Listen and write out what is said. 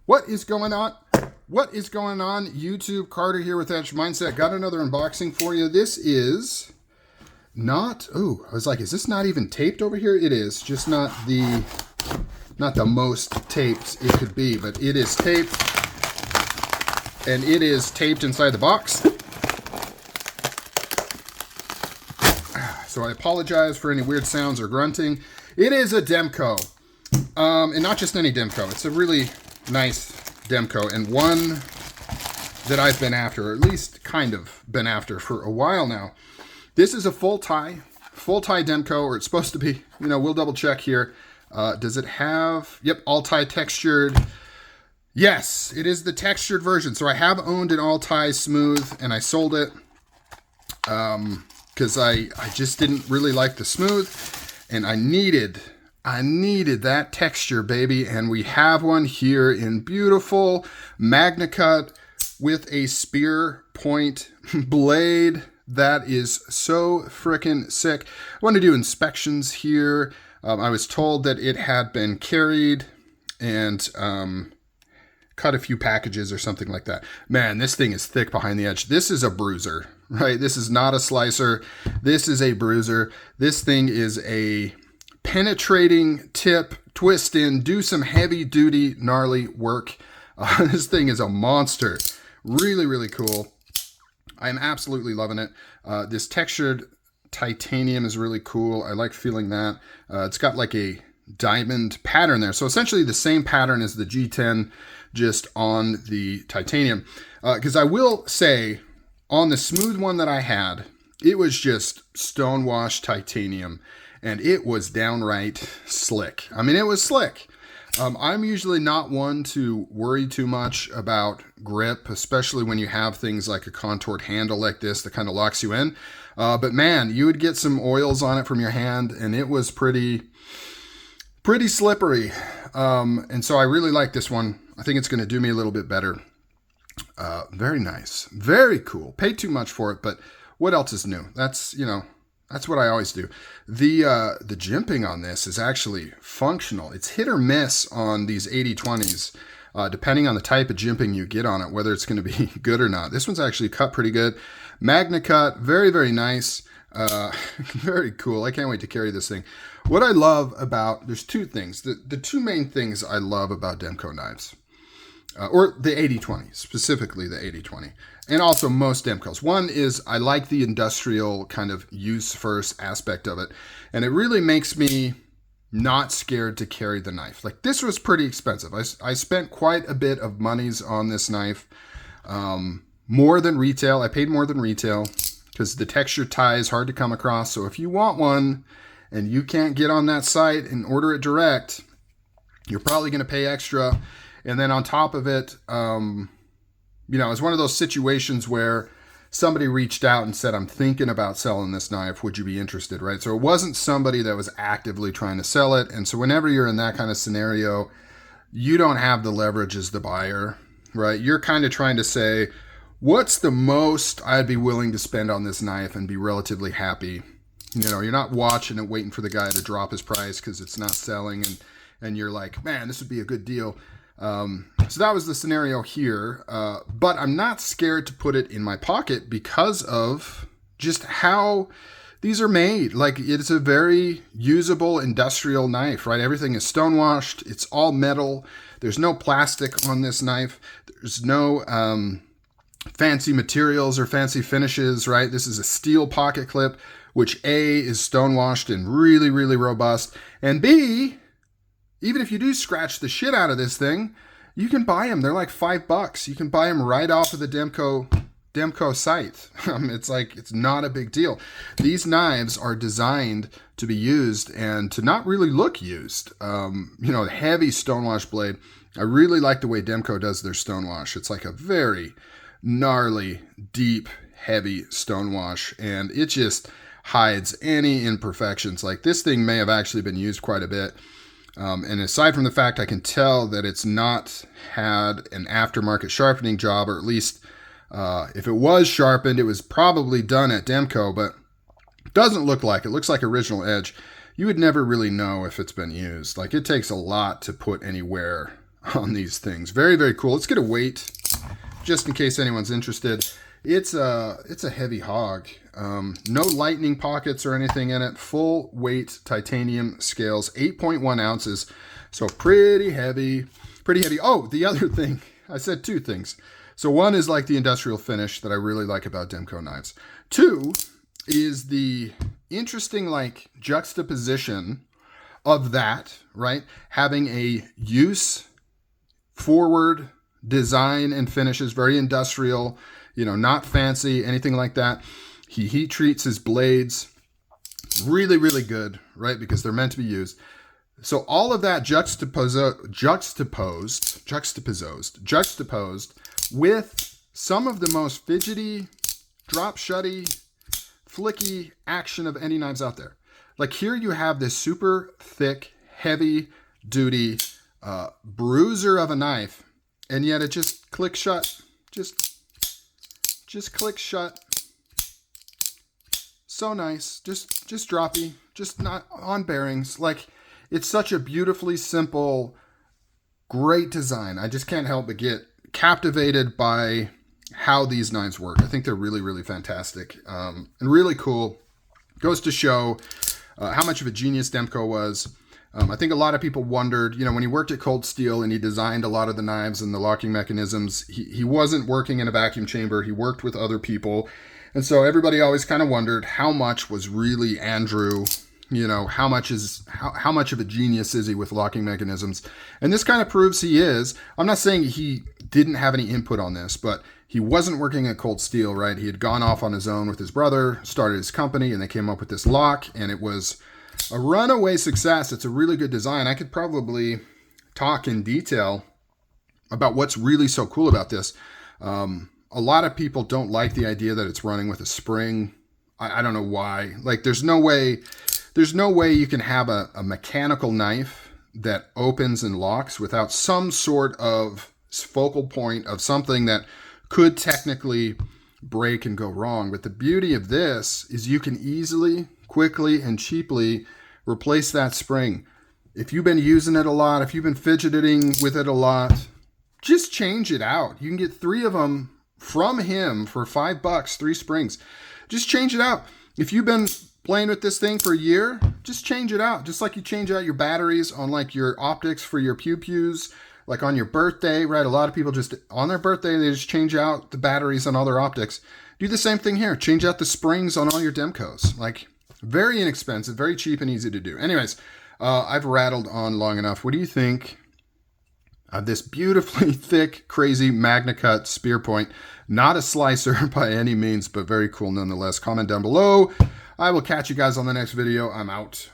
What is going on? What is going on? YouTube, Carter here with Edge Mindset. Got another unboxing for you. This is not, I was like, is this not even taped over here? It is, just not the most taped it could be, but it is taped, and it is taped inside the box. So I apologize for any weird sounds or grunting. It is a Demko, and not just any Demko. It's a really nice Demko, and one that I've been after, or at least kind of been after for a while now. This is a full tie Demko, or it's supposed to be. You know, we'll double check here. Does it have, yep, all tie textured. Yes, it is the textured version. So I have owned an all tie smooth, and I sold it because I just didn't really like the smooth, and I needed that texture, baby, and we have one here in beautiful Magna Cut with a spear point blade. That is so freaking sick. I want to do inspections here. I was told that it had been carried and cut a few packages or something like that. Man, this thing is thick behind the edge. This is a bruiser, right? This is not a slicer. This is a bruiser. This thing is a penetrating tip, twist in, do some heavy duty, gnarly work. This thing is a monster. Really, really cool. I'm absolutely loving it. This textured titanium is really cool. I like feeling that. It's got like a diamond pattern there. So essentially the same pattern as the G10, just on the titanium. Because I will say, on the smooth one that I had, it was just stonewashed titanium. And it was downright slick. I mean, it was slick. I'm usually not one to worry too much about grip, especially when you have things like a contoured handle like this that kind of locks you in. But man, you would get some oils on it from your hand, and it was pretty slippery. And so I really like this one. I think it's going to do me a little bit better. Very nice. Very cool. Paid too much for it, but what else is new? That's what I always do. The jimping on this is actually functional. It's hit or miss on these AD20s, depending on the type of jimping you get on it, whether it's going to be good or not. This one's actually cut pretty good. Magna Cut, very, very nice. Very cool. I can't wait to carry this thing. What I love about, there's two things. The two main things I love about Demko knives, or the AD20, specifically the AD20. And also most Demkos. One is I like the industrial kind of use first aspect of it. And it really makes me not scared to carry the knife. Like, this was pretty expensive. I spent quite a bit of monies on this knife. More than retail. I paid more than retail because the texture tie is hard to come across. So if you want one and you can't get on that site and order it direct, you're probably going to pay extra. And then on top of it, it's one of those situations where somebody reached out and said, I'm thinking about selling this knife. Would you be interested, right? So it wasn't somebody that was actively trying to sell it. And so whenever you're in that kind of scenario, you don't have the leverage as the buyer, right? You're kind of trying to say, what's the most I'd be willing to spend on this knife and be relatively happy? You're not watching it, waiting for the guy to drop his price because it's not selling. And you're like, man, this would be a good deal. So that was the scenario here, but I'm not scared to put it in my pocket because of just how these are made. Like, it's a very usable industrial knife, right? Everything is stonewashed. It's all metal. There's no plastic on this knife. There's no fancy materials or fancy finishes, right? This is a steel pocket clip, which A, is stonewashed and really, really robust, and B, even if you do scratch the shit out of this thing, you can buy them. They're like $5. You can buy them right off of the Demko site. It's not a big deal. These knives are designed to be used and to not really look used. The heavy stonewash blade. I really like the way Demko does their stonewash. It's like a very gnarly, deep, heavy stonewash, and it just hides any imperfections. Like, this thing may have actually been used quite a bit. And aside from the fact I can tell that it's not had an aftermarket sharpening job, or at least if it was sharpened, it was probably done at Demko, but it doesn't look like it. It looks like original edge. You would never really know if it's been used. Like, it takes a lot to put any wear on these things. Very, very cool. Let's get a weight just in case anyone's interested. It's a heavy hog. No lightning pockets or anything in it. Full weight titanium scales, 8.1 ounces. So pretty heavy, pretty heavy. Oh, the other thing, I said two things. So one is like the industrial finish that I really like about Demko knives. Two is the interesting like juxtaposition of that, right? Having a use forward design and finishes, very industrial, you know, not fancy, anything like that. He heat treats his blades really, really good, right? Because they're meant to be used. So all of that juxtaposed with some of the most fidgety, drop shutty, flicky action of any knives out there. Like here you have this super thick, heavy duty bruiser of a knife, and yet it just clicks shut. Just clicks shut. So nice. Just droppy. Just not on bearings. Like it's such a beautifully simple, great design. I just can't help but get captivated by how these knives work. I think they're really, really fantastic and really cool. Goes to show how much of a genius Demko was. I think a lot of people wondered, you know, when he worked at Cold Steel and he designed a lot of the knives and the locking mechanisms, he wasn't working in a vacuum chamber. He worked with other people. And so everybody always kind of wondered how much was really Andrew, you know, how much of a genius is he with locking mechanisms? And this kind of proves he is. I'm not saying he didn't have any input on this, but he wasn't working at Cold Steel, right? He had gone off on his own with his brother, started his company, and they came up with this lock, and it was a runaway success. It's a really good design. I could probably talk in detail about what's really so cool about this. A lot of people don't like the idea that it's running with a spring. I don't know why. Like there's no way you can have a mechanical knife that opens and locks without some sort of focal point of something that could technically break and go wrong. But the beauty of this is you can easily, quickly, and cheaply replace that spring. If you've been using it a lot, if you've been fidgeting with it a lot, just change it out. You can get 3 of them from him for $5, 3 springs. Just change it out. If you've been playing with this thing for a year, just change it out. Just like you change out your batteries on like your optics for your pew-pews, like on your birthday, right? A lot of people just, on their birthday, they just change out the batteries on all their optics. Do the same thing here. Change out the springs on all your Demkos. Like, very inexpensive, very cheap and easy to do. Anyways, I've rattled on long enough. What do you think of this beautifully thick, crazy Magna Cut spear point? Not a slicer by any means, but very cool nonetheless. Comment down below. I will catch you guys on the next video. I'm out.